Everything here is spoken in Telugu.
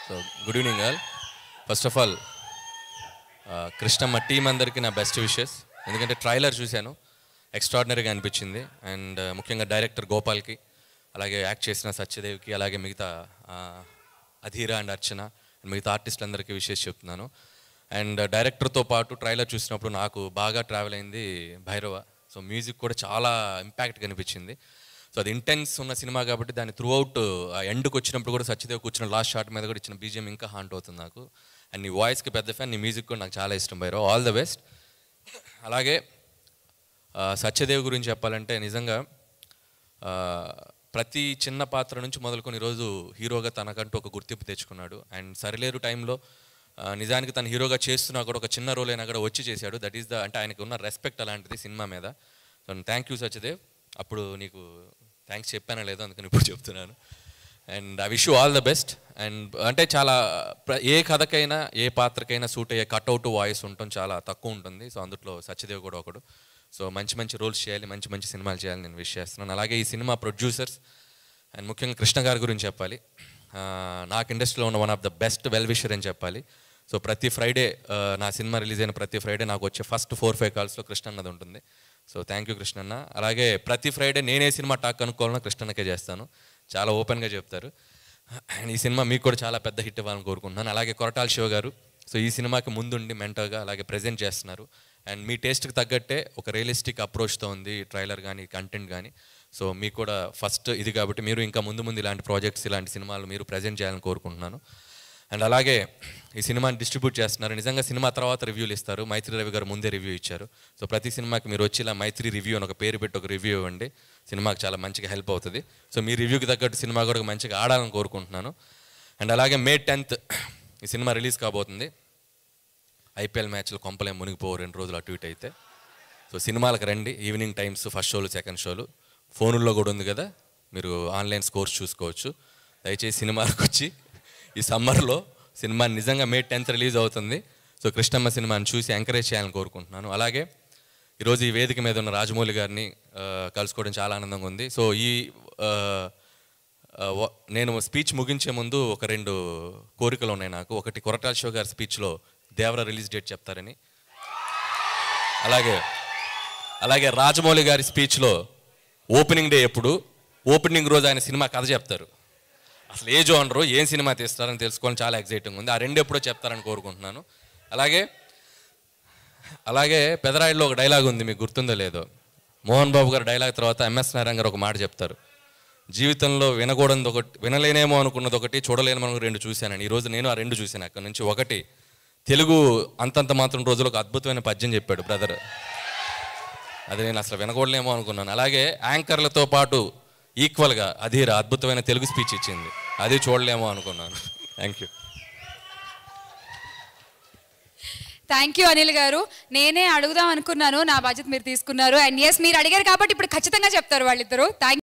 So good evening all. First of all Krishnamma team అందరికీ నా బెస్ట్ విషెస్. ఎందుకంటే ట్రైలర్ చూశాను, ఎక్స్ట్రాడినరీగా అనిపించింది. అండ్ ముఖ్యంగా డైరెక్టర్ గోపాల్కి, అలాగే యాక్ట్ చేసిన సత్యదేవ్కి, అలాగే మిగతా అధీర అండ్ అర్చన మిగతా ఆర్టిస్టులందరికీ విషెస్ చెప్తున్నాను. అండ్ డైరెక్టర్తో పాటు ట్రైలర్ చూసినప్పుడు నాకు బాగా ట్రావెల్ అయింది భైరవ. సో మ్యూజిక్ కూడా చాలా ఇంపాక్ట్గా అనిపించింది. సో అది ఇంటెన్స్ ఉన్న సినిమా కాబట్టి దాన్ని త్రూ అవుట్ ఆ ఎండ్కి వచ్చినప్పుడు కూడా సత్యదేవ్ కూర్చున్న లాస్ట్ షాట్ మీద కూడా ఇచ్చిన బీజిఎం ఇంకా హాంట్ అవుతుంది నాకు. అండ్ నీ వాయిస్కి పెద్ద ఫ్యాన్, నీ మ్యూజిక్ కూడా నాకు చాలా ఇష్టం భైరవ్. All the best. అలాగే సత్యదేవ్ గురించి చెప్పాలంటే నిజంగా ప్రతి చిన్న పాత్ర నుంచి మొదలుకొని ఈరోజు హీరోగా తనకంటూ ఒక గుర్తింపు తెచ్చుకున్నాడు. అండ్ సరిలేరు టైంలో నిజానికి తను హీరోగా చేస్తున్నా కూడా ఒక చిన్న రోల్ అయినా కూడా వచ్చి చేశాడు. దట్ ఈస్ ద అంటే ఆయనకు ఉన్న రెస్పెక్ట్ అలాంటిది సినిమా మీద. So thank you Satyadev. అప్పుడు నీకు థ్యాంక్స్ చెప్పానో లేదో అందుకని ఇప్పుడు చెప్తున్నాను. And I wish you all the best. And అంటే చాలా ఏ కథకైనా ఏ పాత్రకైనా సూట్ అయ్యే కట్అవుట్ వాయిస్ ఉండటం చాలా తక్కువ ఉంటుంది. సో అందులో సత్యదేవ్ కూడా ఒకడు. సో మంచి మంచి రోల్స్ చేయాలి, మంచి మంచి సినిమాలు చేయాలని నేను విష్ చేస్తున్నాను. అలాగే ఈ సినిమా ప్రొడ్యూసర్స్ అండ్ ముఖ్యంగా కృష్ణ గారి గురించి చెప్పాలి. నాకు ఇండస్ట్రీలో ఉన్న one of the best well wisher అని చెప్పాలి. సో ప్రతి ఫ్రైడే నా సినిమా రిలీజ్ అయిన ప్రతి ఫ్రైడే నాకు వచ్చే ఫస్ట్ 4-5 కాల్స్లో కృష్ణ అన్నది ఉంటుంది. సో థ్యాంక్ యూ కృష్ణన్న. అలాగే ప్రతి ఫ్రైడే నేనే సినిమా టాక్ కనుక్కోవాలన్నా కృష్ణన్నకే చేస్తాను, చాలా ఓపెన్గా చెప్తారు. అండ్ ఈ సినిమా మీకు కూడా చాలా పెద్ద హిట్ ఇవ్వాలని కోరుకుంటున్నాను. అలాగే కొరటాల శివ గారు, సో ఈ సినిమాకి ముందుండి మెంటర్గా అలాగే ప్రజెంట్ చేస్తున్నారు. అండ్ మీ టేస్ట్కి తగ్గట్టే ఒక రియలిస్టిక్ అప్రోచ్తో ఉంది ట్రైలర్ కానీ కంటెంట్ కానీ. సో మీకు కూడా ఫస్ట్ ఇది కాబట్టి మీరు ఇంకా ముందు ఇలాంటి ప్రాజెక్ట్స్ ఇలాంటి సినిమాలు మీరు ప్రజెంట్ చేయాలని కోరుకుంటున్నాను. అండ్ అలాగే ఈ సినిమాని డిస్ట్రిబ్యూట్ చేస్తున్నారు. నిజంగా సినిమా తర్వాత రివ్యూలు ఇస్తారు. మైత్రి రవి గారు ముందే రివ్యూ ఇచ్చారు. సో ప్రతి సినిమాకి మీరు వచ్చి ఇలా మైత్రి రివ్యూ అని ఒక పేరు పెట్టి ఒక రివ్యూ ఇవ్వండి, సినిమాకి చాలా మంచిగా హెల్ప్ అవుతుంది. సో మీ రివ్యూకి తగ్గట్టు సినిమా కూడా మంచిగా ఆడాలని కోరుకుంటున్నాను. అండ్ అలాగే May 10th ఈ సినిమా రిలీజ్ కాబోతుంది. IPL మ్యాచ్లు కొంపలే మునిగిపోవు 2 రోజులు అటు ఇటు అయితే. సో సినిమాలకు రండి, ఈవినింగ్ టైమ్స్ ఫస్ట్ షోలు సెకండ్ షోలు ఫోనుల్లో కూడా ఉంది కదా, మీరు ఆన్లైన్ స్కోర్స్ చూసుకోవచ్చు. దయచేసి సినిమాలకు వచ్చి ఈ సమ్మర్లో సినిమా నిజంగా May 10th రిలీజ్ అవుతుంది. సో కృష్ణమ్మ సినిమాని చూసి ఎంకరేజ్ చేయాలని కోరుకుంటున్నాను. అలాగే ఈరోజు ఈ వేదిక మీద ఉన్న రాజమౌళి గారిని కలుసుకోవడం చాలా ఆనందంగా ఉంది. సో నేను స్పీచ్ ముగించే ముందు ఒక 2 కోరికలు ఉన్నాయి నాకు. ఒకటి, కొరటాల శివ గారి స్పీచ్లో దేవర రిలీజ్ డేట్ చెప్తారని. అలాగే రాజమౌళి గారి స్పీచ్లో ఓపెనింగ్ డే ఎప్పుడు, ఓపెనింగ్ రోజు ఆయన సినిమా కథ చెప్తారు. అసలు ఏ జోనరు ఏం సినిమా తీస్తారని తెలుసుకోవాలని చాలా ఎగ్జైటింగ్ ఉంది. ఆ 2 ఎప్పుడో చెప్తారని కోరుకుంటున్నాను. అలాగే పెదరాయిలో ఒక డైలాగ్ ఉంది, మీకు గుర్తుందో లేదో. మోహన్ బాబు గారు డైలాగ్ తర్వాత MS నారాయణ గారు ఒక మాట చెప్తారు, జీవితంలో వినకూడదు ఒకటి, వినలేనేమో అనుకున్నది ఒకటి, చూడలేనేమో 2 చూశానని. ఈరోజు నేను ఆ 2 చూశాను. అక్కడి నుంచి ఒకటి, తెలుగు అంతంత మాత్రం రోజులు ఒక అద్భుతమైన పద్యం చెప్పాడు బ్రదర్, అది నేను అసలు వినకూడలేమో అనుకున్నాను. అలాగే యాంకర్లతో పాటు ఈక్వల్గా అధీర అద్భుతమైన తెలుగు స్పీచ్ ఇచ్చింది, అది చూడలేమో అనుకున్నాను. థ్యాంక్ యూ అనిల్ గారు. నేనే అడుగుదాం అనుకున్నాను, నా బాధ్యత మీరు తీసుకున్నారు. అండ్ ఎస్, మీరు అడిగారు కాబట్టి ఇప్పుడు ఖచ్చితంగా చెప్తారు వాళ్ళిద్దరూ. థ్యాంక్